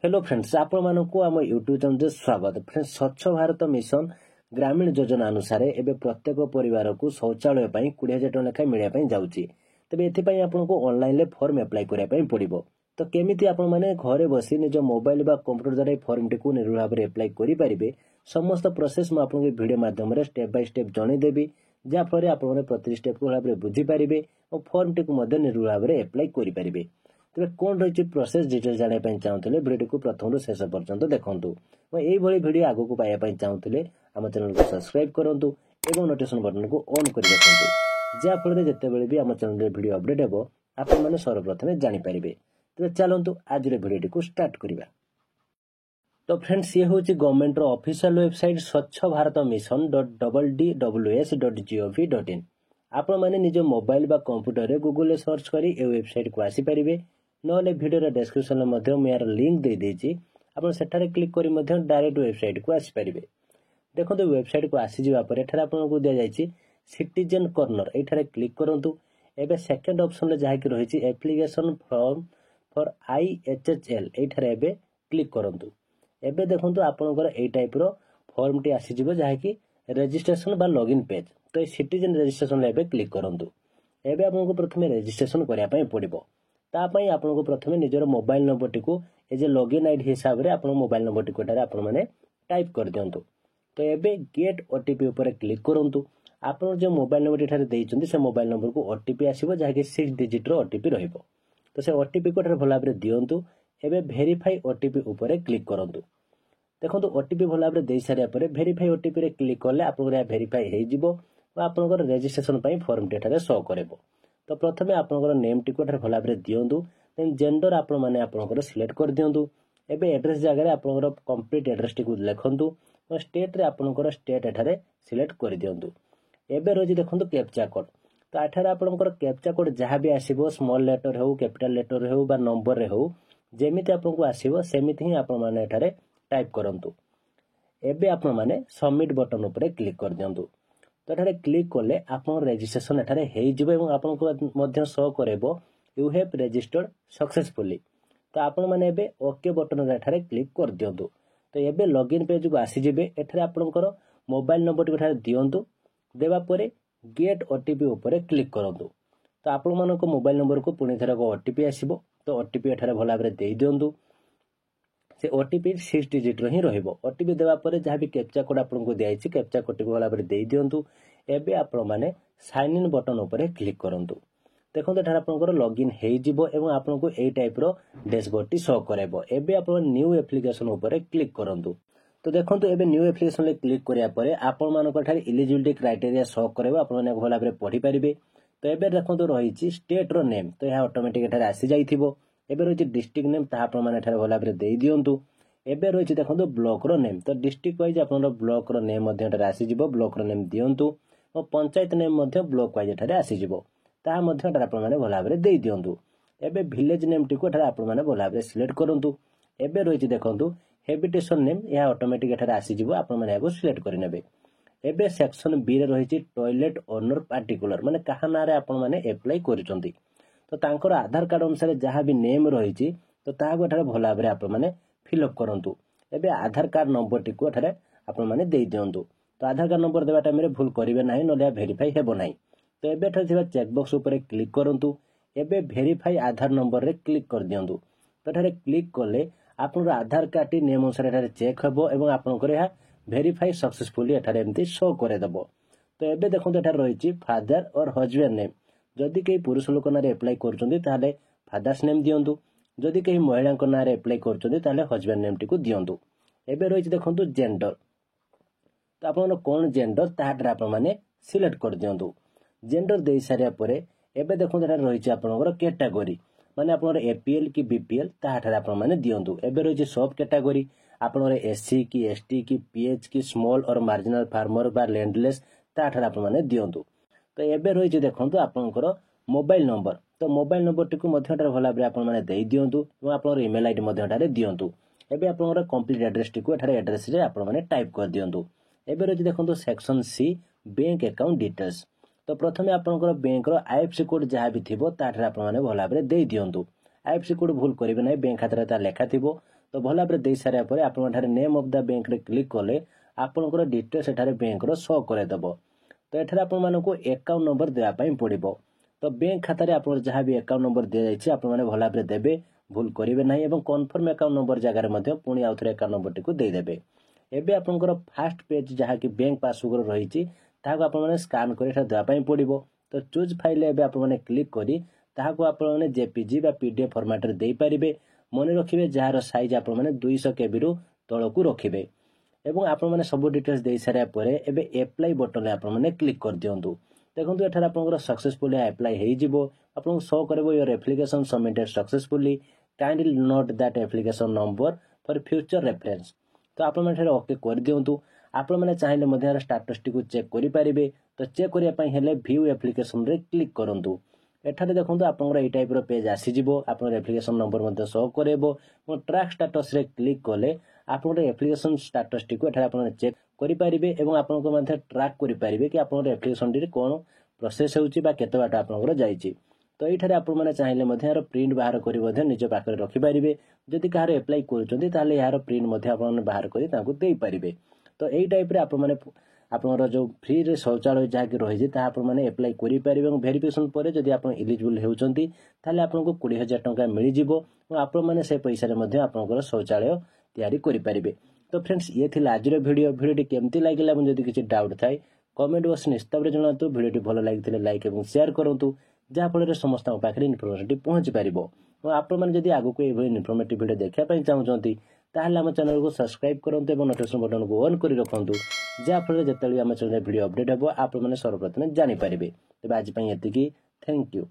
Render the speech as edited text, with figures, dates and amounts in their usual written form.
Hello friends आपण मानकु आम YouTube channel स्वागत। फ्रेंड्स स्वच्छ भारत मिशन ग्रामीण योजना अनुसार एवं प्रत्येक परिवार को शौचालय 20,000 टଙ୍କା लेखा मिलवाई जाऊँगी। तेज एपाई आपको ऑनलाइन फॉर्म एप्लाई करने पड़ो। तो केमी आपण मैंने घरे बसी निज मोबाइल बा कंप्यूटर द्वारा फॉर्म टी निर्भर भाव में एप्लाई करेंगे। समस्त प्रोसेस मुझे वीडियो माध्यम स्टेप बाय स्टेप जनईदेवी, जहाँफल आपने प्रति स्टेप को भाव में बुझीपारे और फॉर्म टी निर्भर भाव में एप्लाई करेंगे। तेज कौन रही प्रोसेस डिटेल जानापी चाहूँगे वीडियो को प्रथम शेष पर्यंत देखूँ। यही भिड आगक पाइबा चाहूँगे आम चैनल को सब्सक्राइब करूँ और नोटिफिकेशन बटन को ऑन कर रखुँ, जहाँफल जितेबाला भी आम चैनल वीडियो अपडेट हो आपने सर्वप्रथम जानीपारे। तेज चलतु आज भिडियो को स्टार्ट करवा। तो फ्रेंड्स ये हूँ गवर्नमेंट ऑफिशियल वेबसाइट स्वच्छ भारत मिशन .www.dws.gov.in। आपण मैंने निज मोबाइल बा कंप्यूटर रे गूगल सर्च करी ए वेबसाइट को आसीपारे। नले वीडियो डिस्क्रिप्शन में यार लिंक दे देछि, आपण सेठारे क्लिक करी डायरेक्ट वेबसाइट को आसीपारे। देखो वेबसाइट को आसीजिबा परे एठारे आपनको दिया जायछि सिटीजन कॉर्नर, एठारे क्लिक करंतु। एबे सेकंड ऑप्शन रे जहाँ कि रहिछि एप्लीकेशन फॉर्म फॉर IHHL, एठारे एबे क्लिक करंतु। एबे देखंतु आपनकर ए टाइप रो फॉर्म टी आसीजिबो जहाँ कि रजिस्ट्रेशन बा लॉगिन पेज। तो सिटीजन रजिस्ट्रेशन एबे क्लिक करंतु। एबे आपनको प्रथमे रजिस्ट्रेशन करिया पई पड़िबो। तापाई आपनको प्रथमे निजर मोबाइल नंबर टी को एज ए लॉगिन आईडी हिसाब रे आपन मोबाइल नंबर टी कोटारे आपन माने टाइप कर दियंतु। तो एबे गेट ओटीपी ऊपर क्लिक करंतु। आपन जो मोबाइल नंबर ठारे देइचंदी से मोबाइल नंबर को ओटीपी आसीबो जहाँ कि 6 डिजिट रो ओटीपी रहइबो। तो से ओटीपी कोटारे भला भाबरे दियंतु। एबे वेरीफाई ओटीपी ऊपर क्लिक करंतु। देखो ओटीपी भला भाबरे देइ सारिया परे वेरीफाई ओटीपी रे क्लिक करले आपनकर वेरीफाई हेइ जिवो और आपनकर रजिस्ट्रेशन पई फॉर्म ठारे शो करबो। तो प्रथमे आपनकर नेम टी कोठारे भला भाबरे दियंतु। देन जेंडर आपण माने आपनकर सिलेक्ट कर दियंतु। एबे एड्रेस जगह रे आपनकर कंप्लीट एड्रेस टी को लिखंतु और स्टेट रे आपनकर स्टेट एठारे सिलेक्ट कर दियंतु। एबे रोजी देखंतु कैप्चा कोड। तो एठारे आपनकर कैप्चा कोड जहाँ भी आसीबो स्मॉल लेटर हो कैपिटल लेटर हो बा नंबर रे हो जेमिति आपनको आसीबो सेमिति ही आपण माने एठारे टाइप करंतु। एबे आपण माने सबमिट बटन ऊपर क्लिक कर दियंतु। तो एठारे क्लिक करले आपन रजिस्ट्रेशन एठारे हेइ जिवो एवं आपनको मध्य शो करबो यू हैव रजिस्टर्ड सक्सेसफुली। तो आपण माने एबे ओके बटन रे एठारे क्लिक कर दियंतु। तो एबे लॉगिन पेज को आसी जिवे। एठारे आपनकर मोबाइल नंबर टी एठारे दियंतु। देबा परे गेट ओटीपी ऊपर क्लिक करंतु। तो आपण मानको मोबाइल नंबर को पुणी थरा को ओटीपी आसीबो। तो ओटीपी एठारे भला भाबरे देइ दियंतु। से ओटीपी 6 डिजिट रो ही रहइबो। ओटीपी देबा परे जहाँ भी कैप्चा कोड आपनको दियाइछि कैप्चा कोड को भला भाबरे देइ दियंतु। एबे आपण माने साइन इन बटन ऊपर क्लिक करंतु। देखो एठार आपनकर लॉगिन हेइ जिवो एवं आपनको एई टाइप रो डैशबोर्ड टी शो करबो। एबे आपण न्यू एप्लीकेशन ऊपर क्लिक करंतु। तो देखंतु एबे न्यू एप्लीकेशन ले क्लिक करिया परे आपण मानकर ठार एलिजिबिलिटी क्राइटेरिया शो करबो। आपण माने भला भाबरे पढी परिबे। तो एबे देखंतु रहिछि स्टेट रो नेम। तो यह ऑटोमेटिक एठार आसी जाइथिबो। एबे रहिछि डिस्ट्रिक्ट नेम ता आपण माने ठार भला भाबरे देइ दियंतु। एबे रहिछि देखंतु ब्लॉक रो नेम। तो डिस्ट्रिक्ट वाइज आपनर ब्लॉक रो नेम मध्ये एठार आसी जिवो। ब्लॉक रो नेम दियंतु और पंचायत नेम मध्ये ब्लॉक वाइज एठार आसी जिवो। ता मध्ये एठार आपण माने भला भाबरे देइ दियंतु। एबे विलेज नेम टी को एठार आपण माने भला भाबरे सिलेक्ट करंतु। एबे रहिछि देखंतु हैबिटेशन नेम। यह ऑटोमेटिक एठार आसी जिवो। आपण माने याको सिलेक्ट करि नेबे। एबे सेक्शन बी रे रहिछि टॉयलेट ओनर पार्टिकुलर माने काहा ना रे आपण माने अप्लाई करिसंती। तो तांकर आधार कार्ड अनुसार जहाँ भी नेम रहिछि तो ताहाको एठार भला भाबरे आपण माने फिल अप करंतु। एबे आधार कार्ड नंबर टी को एठार आपण माने देइ दियंतु। तो आधार कार्ड नंबर देबा टाइम रे भूल करिवे नाही नले वेरीफाई हेबो नाही। तो एबे एठार थिबा चेक बॉक्स ऊपर क्लिक करंतु। एबे वेरीफाई आधार नंबर रे क्लिक कर दियंतु। तो एठारे क्लिक करले आपन आधार कार्ड टी नेम अनुसार एठारे चेक हेबो एवं आपनकर यह वेरीफाई सक्सेसफुली एठारे एमती शो करे दबो। तो एबे देखंतु एठारे रहिछि फादर और हस्बैंड नेम। जदि केही पुरुष लोक नारे अप्लाई करचंदी ताले फादर्स नेम दियंतु। जदि केही महिला को नारे अप्लाई करचंदी ताले हस्बैंड नेम टी को दियंतु। एबे रहिछि देखंतु जेंडर। तो आपण कोन जेंडर ताहाटर आपण माने सिलेक्ट कर दियंतु। जेंडर देइ सारिया परे एबे देखंतु एठारे रहिछि आपनकर कैटेगरी माने आपनर एपीएल की बीपीएल ताहाटर आपण माने दियंतु। एबे रहिछि सब कैटेगरी आपनर एससी की एसटी की पीएच की स्मॉल और मार्जिनल फार्मर बा लैंडलेस ताहाटर आपण माने दियंतु। तो एबे रहिछि देखंतु आपनकर मोबाइल नंबर। तो मोबाइल नंबर टी को मध्ये एठारे भला भाबरे आपण माने देइ दियंतु और आपनर ईमेल आईडी मध्ये एठारे दियंतु। एबे आपनकर कंप्लीट एड्रेस टी को एठारे एड्रेस रे आपण माने टाइप कर दियंतु। एबे रहिछि देखंतु section C bank account details. तो प्रथमे आपनकर बैंक रो आईएफएससी कोड जहाँ भी थिबो ताठारे आपण माने भला भाबरे देइ दियंतु। आईएफएससी कोड भूल करिवे नै बैंक खातारे ता लेखा थिबो। तो भल भाव दे सारा पर आपठार नेम ऑफ द बैंक रे क्लिक कले आपनकर डिटेल्स एठारे बैंक रो शो करदेव। तो एठारे आपण मानकु अकाउंट नंबर देवा पई पड़िबो। तो बैंक खाता रे आपण जहां भी अकाउंट नंबर दे जायछि आपण माने भल भाव देबे, भूल करिवे नाही एवं कन्फर्म अकाउंट नंबर जगह रे मध्ये पुणी आउथरे अकाउंट नंबर टिकु दे देबे। एबे आपनकर फास्ट पेज जहां कि बैंक पासबुक रहिछि ताहाको आपण माने स्कैन करि एठा देवा पई पड़िबो। तो चूज फाइल एबे आपण माने क्लिक करी ताहाको आपण माने जेपीजी बा पीडीएफ फॉर्मेट रे देई परिबे। मने रखिबे जार साइज आपण माने 200 केबी रु तळकु रखिबे एवं आपण माने सब डिटेल्स देई सारा परे एबे अप्लाई बटन रे आपण माने क्लिक कर दियंतु। देखंतु एठार आपनकर सक्सेसफुली अप्लाई हेइ जिवो। आपन शो करबो your application submitted successfully, kindly note that application number for future reference. तो आपण माने एठार ओके कर दियंतु। आपण माने चाहिले मध्ये स्टेटस टिकु चेक करि परिबे। तो चेक करिया पई हेले व्यू एप्लीकेशन रे क्लिक करंतु। एठारे देखंतु आपनकर एई टाइप रो पेज आसी जिवो। आपन एप्लीकेशन नंबर मध्ये शो करेबो और ट्रैक स्टेटस रे क्लिक कले आपनकर एप्लीकेशन स्टेटस टिकु एठारे आपण चेक करि परिबे एवं आपनको मध्ये ट्रैक करि परिबे कि आपनकर एप्लीकेशन रे कोन प्रोसेस होउची बा केते बाटा आपनकर जाईची। तो एठारे आपण माने चाहिले मध्ये यार प्रिंट बाहर करि मध्ये निज पाखरे रखि परिबे। जदि कार अप्लाई करचोंती ताले यार प्रिंट मध्ये आपण बाहर करि ताकू देई परिबे। तो एई टाइप रे आपण माने आपनर जो फ्री रे शौचालय जहा कि रही जे ता आपण माने अप्लाई करि परिबे एवं वेरिफिकेशन परे जदि आपण एलिजिबल हेउचंती ताले आपनको 20000 टंका मिलि जिवो और आपण माने से पैसा रे मध्ये आपनकर शौचालय तयारी करि परिबे। तो फ्रेंड्स ये थिला आजिर वीडियोटी केमती लागिला एवं जदि किछि डाउट थाए कमेंट बॉक्स निश्चित भाବରେ जणातु। वीडियोटी भलो लागिथिले लाइक एवं शेयर करंतु जहा फଳରେ समस्त पाखरे इनफॉरमेशन पहुंची परिबो। और आपण माने जदि आगु को एभଳି इनफॉर्मेटिव वीडियो देखिया पई चाहउचंती ताहले हम चैनल को सब्सक्राइब करंतु एवं नोटिफिकेशन बटन को ऑन करि रखंतु जहा फଳରେ जेतली हम चैनल वीडियो अपडेट हेबो आपण माने सर्वप्रथम जानि परिबे। तबे आज पई एतिकी, थैंक यू।